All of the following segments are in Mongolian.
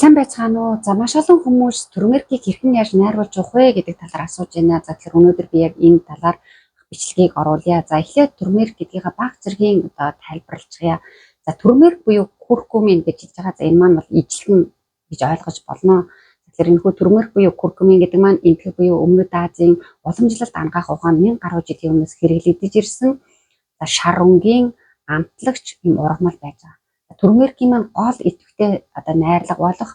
Сайн байцгаана уу? За маш олон хүмүүс турмеркийг хэрхэн яаж найруулж явах вэ гэдэг талаар асууж байна. За тэгэхээр өнөөдөр би яг энэ талаар бичлэгийг оруулъя. За эхлээд турмерк гэдгийг баг зэргийн тайлбарлажгая. За турмерк буюу куркумин гэж хэлж байгаа. За энэ маань бол ижилхэн гэж ойлгож болно. Тэгэхээр энэ хүү турмерк буюу куркумин гэдэг маань энэтхэг буюу Өмнөд Азийн уламжлалт ангаах ухаанд 1000 гаруй жилийн өмнөөс хэрэглэгдэж ирсэн шар өнгийн амтлагч юм ургамал байж байгаа. Турмеркийн маань гол идэвхтэй найрлага болох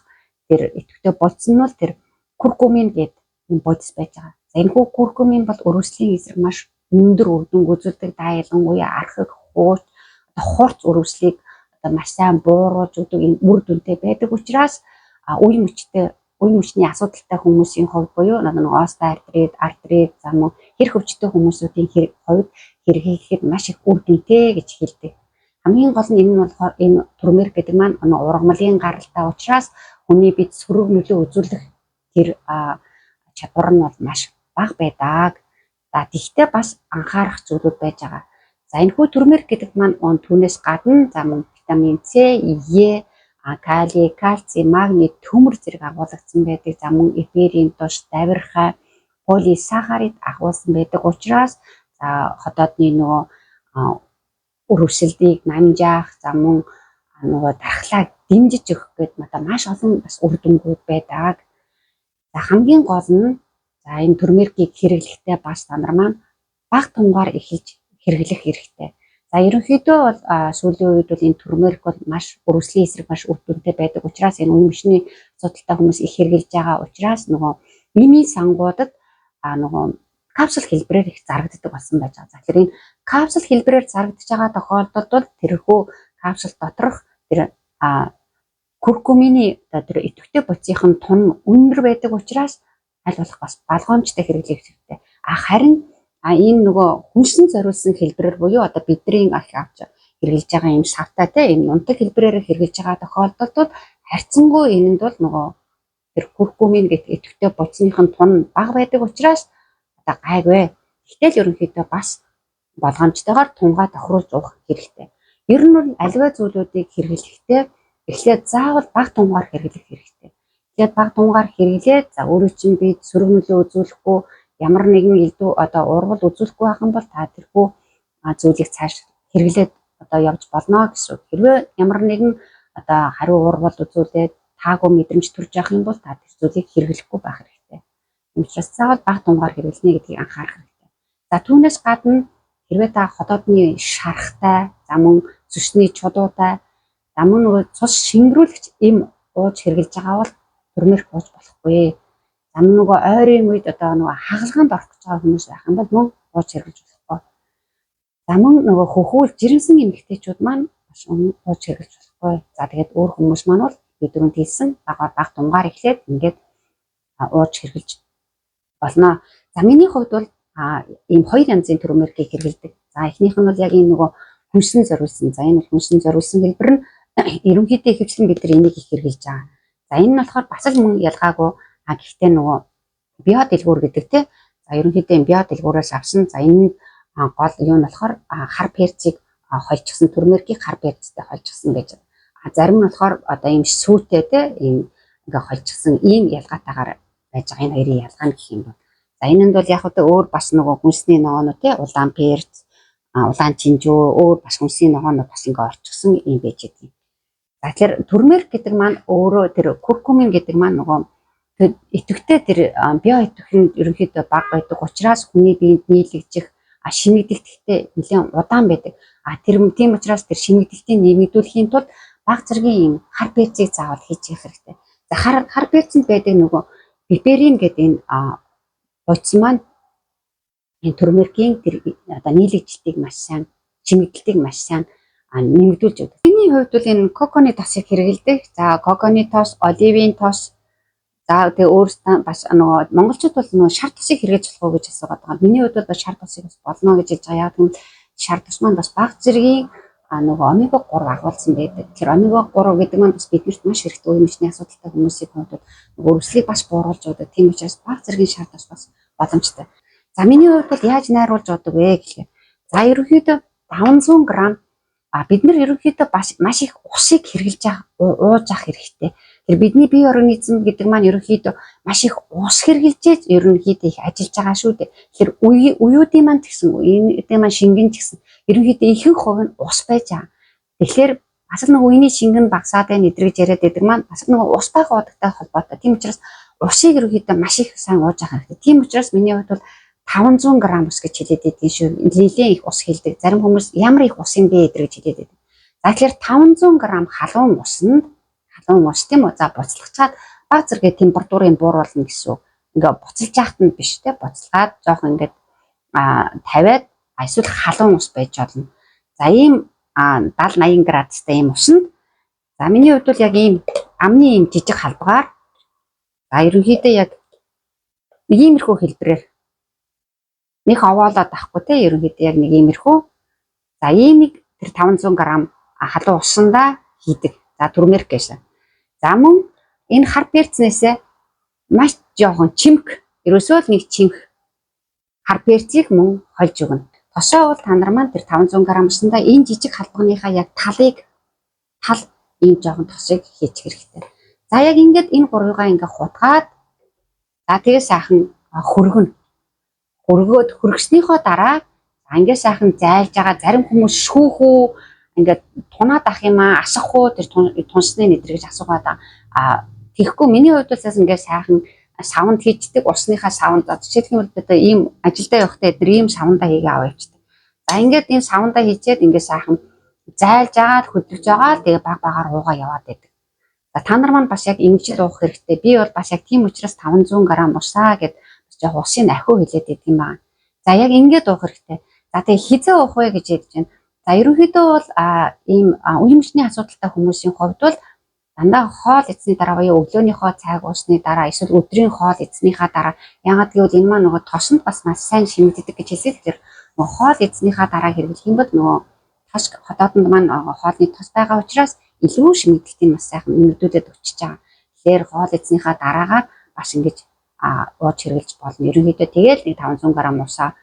тэр идэвхтэй бодис нь бол тэр куркумин гэдэг юм бодис байж байгаа. За энэ хүү куркумин бол өрөвслийн эсрэг маш өндөр үр дүнг үзүүлдэг. Да ялангуяа архиг, хурц, өрөвслийг маш сайн бууруулж өгдөг юм үр дүнтэй байдаг учраас үе мөчний асуудалтай хүмүүсийн хувьд буюу артрит, за мөн хэрэг өвчтөй хүмүүсийн хувьд хэрэглэхэд маш их үр дүнтэй гэж хэлдэг. Хамгийн гол нь энэ нь болохоор энэ турмерк гэдэг маань ургамлын гаралтай учраас хүний бид сөрөг нөлөө үзүүлэх тэр чадвар нь бол маш бага байдаг. За тэгтээ бас анхаарах зүйлүүд байж байгаа. За энэ хүү турмерк гэдэг маань түүнээс гадна за мөн витамин С, Е, калий, кальций, магний, төмөр зэрэг агуулгдсан байдаг. За мөн эфирийн туш, давирхай, полисахарид агуулсан байдаг учраас за хотоодны өрөвсөлдийг намжаах, за мөн дархлааг дэмжиж өгөх гэдэг маш олон бас үр дүнгууд байдаг. За хамгийн гол нь за энэ турмеркийг хэрэглэхдээ бас танар маань бага тунгаар эхэлж хэрэглэх хэрэгтэй. За ерөнхийдөө бол сүүлийн үед бол энэ турмерк бол маш өрөвслийн эсрэг маш үр дүнтэй байдаг учраас энэ үе мөчний асуудалтай хүмүүс их хэрэглэж байгаа учраас имийн сангуудад капсул хэлбэрээр их зарагддаг болсон байж байгаа. За тэгэхээр энэ капсул хэлбэрээр зарагдж байгаа тохиолдолд бол тэрхүү капсул доторх тэр куркумины тэр идэвхтэй бодисийн тун өндөр байдаг учраас аль болох бас болгоомжтой хэрэглэх хэрэгтэй. Харин энэ хүнсэн зориулсан хэлбэрээр буюу бидний авч хэрэглэж байгаа юм савтай энэ унтаг хэлбэрээр хэрэглэж байгаа тохиолдолд харьцангуй энэнд бол тэр куркумин гэх идэвхтэй бодисийн тун бага байдаг учраас гайгүй. Гэтэл ерөнхийдөө бас болгоомжтойгоор тунгаа тохируулж уух хэрэгтэй. Ер нь бол аливаа зүйлүүдийг хэрэглэхдээ эхлээд заавал бага тунгаар хэрэглэх хэрэгтэй. Тэгээд бага тунгаар хэрэглээд за өөрөө чинь бид сөрөг нөлөө үзүүлэхгүй ямар нэгэн элдв ургал үзүүлэхгүй байх юм бол та тэрхүү зүйлийг цааш хэрэглээд явж болно гэсэн. Хэрвээ ямар нэгэн хариу ургал үзүүлээд таагүй мэдрэмж төрж явах юм бол та тэр зүйлийг хэрэглэхгүй байх хэрэгтэй. Учир нь заавал бага тунгаар хэрэглэнэ гэдгийг анхаарах хэрэгтэй. За түүнээс гадна хэрвээ та хотоодны шарахтай, за мөн зүсний чудуутай, за мөн цус шингэрүүлэгч эм ууж хэрэглэж байгаа бол турмерк ууж болохгүй. За мөн ойрын үед хагалгаанд орох гэж байгаа хүмүүс байх юм бол мөн ууж хэрэглэж болохгүй. За мөн хөхүүл жирэмсэн эмэгтэйчүүд маань бас ууж хэрэглэж болохгүй. За тэгээд өөр хүмүүс маань бол бид түрүүнд хэлсэн бага тунгаар эхлээд ингээд ууж хэрэглэж болно. За миний хувьд бол ийм хоёр янзын турмеркийг хэрэглэдэг. За эхнийх нь бол яг энэ хүнсэн зориулсан. За энэ бол хүнсэн зориулсан хэлбэр нь ерөнхийдөө ихэвчлэн бид нар энийг их хэрэглэж байгаа. За энэ нь болохоор бас л мөн ялгаагүй. Гэхдээ биодэлгүүр гэдэг те. За ерөнхийдөө биодэлгүүрээс авсан. За энэ гол юу нь болохоор хар перцийг хольчихсан турмеркийг хар перцтэй хольчихсан байж байгаа. Зарим нь болохоор ийм сүйтэй те ийм ингээ хольчихсан ийм ялгаатайгаар байж байгаа. Энэ хоёрын ялгаа нь гэх юм бол. За энэ нь бол яг өөр бас хүнсний ногоонууд те улаан перц, улаан чинжүү, өөр бас хүнсний ногоонууд бас ингээ орчихсон юм байж байгаа. За тэгэхээр турмерк гэдэг маань өөрөө тэр куркумин гэдэг маань идэвхтэй тэр био идэвхэн ерөнхийдөө бага байдаг учраас хүний биед нийлэгжих шинэгдэлттэй нэлээд удаан байдаг. Тийм учраас тэр шинэгдэлтийг нэмэгдүүлэхийн тулд бага зэргийн юм хар перцийг заавал хийж явах хэрэгтэй. За хар перцэнд байдаг пиперин гэдэг энэ бодис маань энэ турмеркийн тэр нийлэгжилтийг маш сайн, чимэгдэлтийг маш сайн нэмэгдүүлж өгдөг. Миний хувьд бол энэ коконы тосыг хэрэглэдэг. За коконы тос, оливын тос. За тэгээ өөрөөсөө бас монголчууд бол шар тосыг хэрэглэж болох уу гэж асуугаад байгаа. Миний хувьд бол шар тосыг бас болно гэж хэлж байгаа. Яг тийм шар тос маань бас бага зэргийн омега 3 агуулсан байдаг. Тэр омега 3 гэдэг маань бас биднэрт маш хэрэгтэй үе мөчний асуудалтай хүмүүсийн хувьд өрөвслийг бас бууруулж өгдөг. Тийм учраас бага зэргийн шар тос бас боломжтой. За миний хувьд бол яаж найруулж өгдөг вэ гэхлээр за ерөнхийдөө 500 г бид нар ерөнхийдөө бас маш их усыг хэрэглэж ууж авах хэрэгтэй. Тэр бидний бие организм гэдэг маань ерөнхийдөө маш их ус хэрглэж ерөнхийдөө их ажиллаж байгаа шүү дээ. Тэгэхээр уюудын маань гэсэн үеийн маань шингэн гэсэн ерөнхийдөө ихэнх хувь нь ус байж байгаа. Тэгэхээр бас нэг үеийн шингэн багасаад байна эдрэгж яриад байдаг маань бас нэг ус бага удагтай холбоотой. Тийм учраас усыг ерөнхийдөө маш их сайн ууж авах хэрэгтэй. Тийм учраас миний хувьд бол 500 г ус гэж хэлээд байдгийн шүү. Нэлээд их ус хэлдэг. Зарим хүмүүс ямар их ус юм бэ эдрэгж хэлээд байдаг. За тэгэхээр 500 г халуун усанд халуун ус тийм үү. За буцалгачаад баг зэрэг температурын бууруулна гэсэн үг. Ингээ буцалж яахт нь биш те. Буцалгаад жоох ингээд тавиад эсвэл халуун ус байж болно. За ийм 70-80 градустай ийм усанд за миний хувьд бол яг ийм амны ийм жижиг халбгаар за ерөнхийдөө яг нэг иймэрхүү хэлбэрээр нэг овоолоод авахгүй те ерөнхийдөө яг нэг иймэрхүү за иймийг тэр 500 г халуун усандаа хийдэг. За турмерик гэсэн. За мөн энэ хар перцнээсээ маш жоохон чимх ерөөсөө л нэг чимх хар перцийг мөн хольж өгнө. Тосоо бол та нар маань тэр 500 г усандаа энэ жижиг халбагныхаа яг тал ийм жоохон тосыг хийчих хэрэгтэй. За яг ингээд энэ гурвыгаа ингээ хутгаад за тэгээ сайхан хөргөнө. Хөргөөд хөргснийхөө дараа ингээ сайхан зайлж байгаа зарим хүмүүс шүүхүү ингээд тунаад ах юм асах уу тэр тунсны нэдрэгж асуугаад тэгэхгүй миний хувьд бол ингээ сайхан савнд хийждэг усныхаа савнд жишээлх юм бол одоо ийм ажилдаа явахдаа эдгээр ийм савндаа хийгээ аваа явчихдаг. За ингээд энэ савндаа хийчээд ингээ сайхан зайлж агаад хөдлөж байгаа тэгээ баг багаар уугаа яваад байдаг. За та нар маань бас яг ингэж уух хэрэгтэй. Би бол бас яг тийм учраас 500 г усаа гэд бас яг усын ахиу хэлээд байдаг юм байна. За яг ингээд уух хэрэгтэй. За тэгээ хизээ уух вэ гэж ядж байна. За ерөнхийдөө бол ийм уемжны асуудалтай хүмүүсийн хувьд бол дандаа хоол эзний дараа буюу өглөөнийхөө цайг уусны дараа эсвэл өдрийн хоол эзнийхаа дараа яагаад гэвэл энэ маань нөгөө тосонд бас маш сайн шимэгддэг гэж хэлсэн. Тэгэхээр нөгөө хоол эзнийхаа дараа хэрэглэх юм бол нөгөө тос хотоодонд маань хоолны тос байгаа учраас илүү шимэгдэлтийн маш сайхан нэмэгдүүлээд өчөж байгаа. Тэгэхээр хоол эзнийхаа дараагаар бас ингэж ууж хэрэглэж болно. Ерөнхийдөө тэгээд нэг 500 г усаа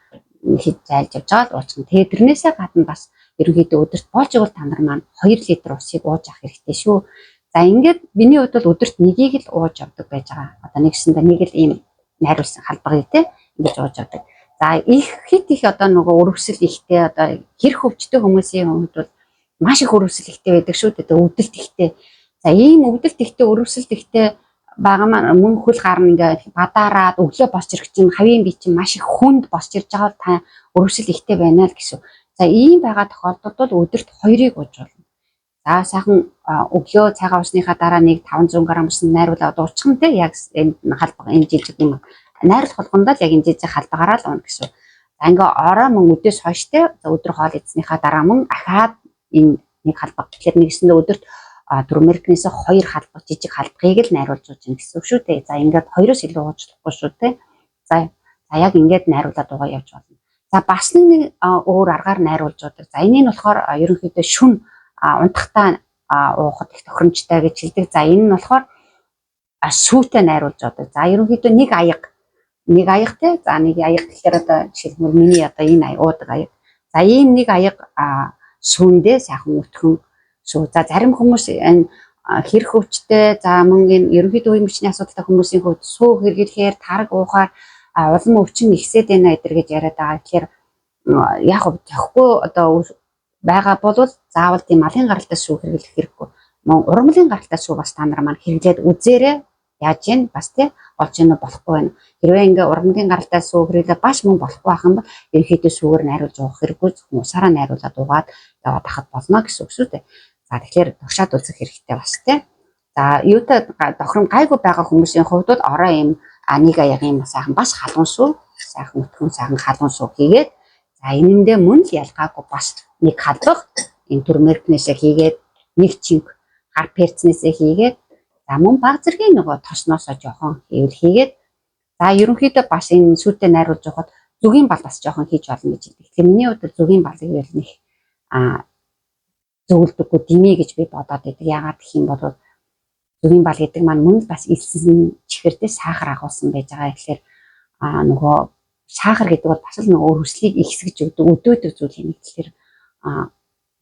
хэд зайлж явж байгаа л уучихна. Тэгээд тэрнээсээ гадна бас ерөнхийдөө өдөрт болж игэл та нар маань 2 литр усыг ууж авах хэрэгтэй шүү. За ингээд миний хувьд бол өдөрт нэгийг л ууж авдаг байж байгаа. Одоо нэгсэндээ нэг л ийм найруулсан халбагыг те ингэж ууж авдаг. За их хит их одоо нөгөө өрөвсөл ихтэй одоо хэрэг хөвчтэй хүмүүсийн хувьд бол маш их өрөвсөл ихтэй байдаг шүү дээ. Өвдөлт ихтэй. За ийм өвдөлт ихтэй өрөвсөлт ихтэй байгаа маань мөн хөл гарна ингээ бадаараад өглөө босч ирэх чинь хавийн бие чинь маш их хүнд босч ирж байгаа бол та өрөвсөл ихтэй байна л гэсэн. За ийм байгаа тохиолдолд бол өдөрт 2-ыг ууж болно. За сайхан өглөө цагаан усныхаа дараа нэг 500 г усанд найруулаад уучихна те яг энэ халбаг энэ жижиг юм найруулах болгондоо л яг энэ жижиг халбагаараа л ууна гэсэн. За ингээ орой мөн өдөөс хойштэй өдөр хоол эзнийхаа дараа мөн ахаад энэ нэг халбаг тэгэхээр нэгэсэндээ өдөрт турмерикнээс 2 халбаг жижиг халбагыг л найруулж ууж гин гэсэн үг шүү дээ. За ингээд 2-оос илүү уучлахгүй шүү дээ. За яг ингээд найруулаад уугаа явж болно. За бас нэг өөр аргаар найруулж уудаг. За энийг нь болохоор ерөнхийдөө шүн унтахтаа уухад их тохиромжтой гэж хэлдэг. За энэ нь болохоор сүйтэй найруулж уудаг. За ерөнхийдөө нэг аяг те. За нэг аяг гэхээр одоо жишээлбэл миний одоо энэ уудаг аяг. За ийм нэг аяг сүүндээ сайхан өтгөн шүү. За зарим хүмүүс энэ хэрэг хөвчтэй за мөн энэ ерөнхийдөө уемжны асуудалтай хүмүүсийн хувьд сүү хэрэглэхээр тараг уухаар улам өвчин ихсээд байна гэдэр гэж яриад байгаа. Тэгэхээр яг зөхгүй одоо байгаа бол заавал тийм малын гаралтай сүү хэрэглэх хэрэггүй. Мөн ургамлын гаралтай сүү бас та нар маань хэрэглээд үзээрэй. Яаж юм бас тий олж ийн болохгүй байна. Хэрвээ ингээ ургамлын гаралтай сүү хэрэглээ баш мөн болохгүй байх юм бол ерөнхийдөө сүүгээр найруулж уух хэрэггүй. Усаараа найруулад угаад яваад хахад болно гэсэн үг шүү дээ. За тэгэхээр тогшаад үзэх хэрэгтэй бас тий. За юутай тохиром гайгүй байгаа хүмүүсийн хувьд бол орой юм нэг аягийн сайхан бас халуун сүү сайхан өтгөн сайхан халуун сүү хийгээд за энэндээ мөн л ялгаагүй бас нэг халбаг энэ турмерикнээсээ хийгээд нэг чинг хар перцнээсээ хийгээд за мөн баг зэргийн нөгөө тосноосоо жоохон хийгээд за ерөнхийдөө бас энэ сүйтэй найруулж явахад зүгийн бал бас жоохон хийж болно гэж хэлдэг. Тэгэхээр миний хувьд зүгийн балыг юу нэг зөвлөдөггүй димий гэж би бодоод байдаг. Яагаад гэх юм бол зүгийн бал гэдэг маань мөн бас илсэн чихэрдээ сахар агуулсан байж байгаа. Тэгэхээр нөгөө сахар гэдэг бол бас л нөгөө өрөвслийг ихсгэж өгдөг өдөөдөг зүйл юм. Тэгэхээр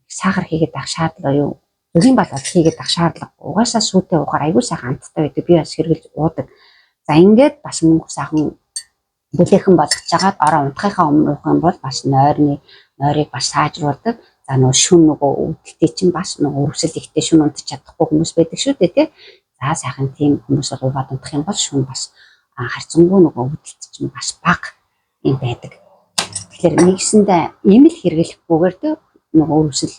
сахар хийгээд байх шаардлага юу Зөвхөн бол хийгээд ах шаардлага. Угаасаа сүйтэй уугаар аягүй сайхан амттай байдаг. Би бас хэрэглэж уудаг. За ингээд бас мөнгө сайхан бүлэхэн болгож жагаад ороо унтахынхаа өмнө уух юм бол бас нойрыг бас сайжруулдаг. За нөгөө шүн нөгөө өвдөлтөй чинь бас нөгөө өрөвсөл ихтэй шүн унтаж чадахгүй хүмүүс байдаг шүү дээ тий. За сайхан тийм хүмүүс бол уугаад унтах юм бол шүн бас харьцангуй нөгөө өвдөлт чинь бас бага юм байдаг. Тэгэхээр нэгсэндээ ийм л хэрэглэхгүйгээр тий нөгөө өрөвсөл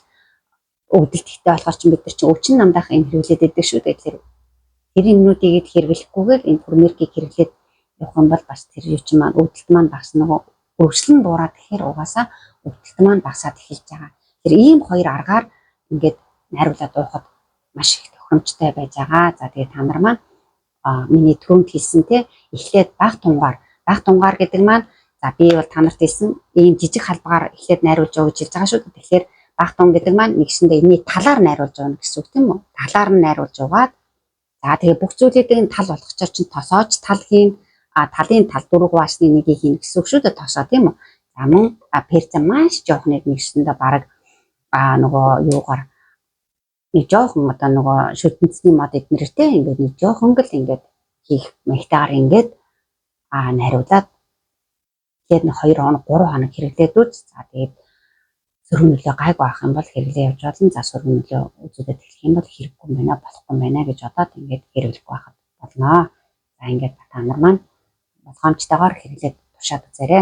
өвдөлт ихтэй болохоор чинь бид нар чинь өвчин намдаах юм хэрэглээд байдаг шүү дээ. Тэгэхээр тэр юмнуудыг хэрэглэхгүйгээр энэ пүрмеркийг хэрэглээд явах юм бол бас тэр юу чинь маань өвдөлт маань багс нөгөө өрсөлн буураад тэгэхээр угаасаа өвдөлт маань багасаад эхэлж байгаа. Тэр ийм хоёр аргаар ингээд найруулад уухад маш их тохиромжтой байж байгаа. За тэгээ та нар маань миний түрүүнд хэлсэн те эхлээд баг тунгаар гэдэг маань за би бол та нарт хэлсэн ийм жижиг халбагаар эхлээд найруулж яваа гэж хэлж байгаа шүү дээ. Тэгэхээр баг тун гэдэг маань нэгсэндээ энэний талаар найруулж явна гэсэн үг тийм үү? Талаар нь найруулж яваад за тэгээ бүх зүйлийн тал болгочоор чинь тосоож тал хийн талын тал дөрвөн хуваасны нэгийг хийн гэсэн үг шүү дээ тосоо тийм үү? За мөн перцэ маш жоохныг нэгсэндээ бараг нөгөө юугаар нэг жоохон одоо нөгөө шүтэнцний мод эднэртэй ингээд нэг жоохон л ингээд хийх мэгтаар ингээд найруулад тэгээд 2 хоног 3 хоног хэрэглээд үз. За тэгээд сөрөг нөлөө гайгүй авах юм бол хэрэглээ явж болно. За сөрөг нөлөө үзүүдэд хэлэх юм бол хэрэггүй юм байна, болохгүй юм байна гэж бодоод ингээд хэрэглэх байхад болно. За ингээд та нар маань болгоомжтойгоор хэрэглээд тушаад үзээрэй.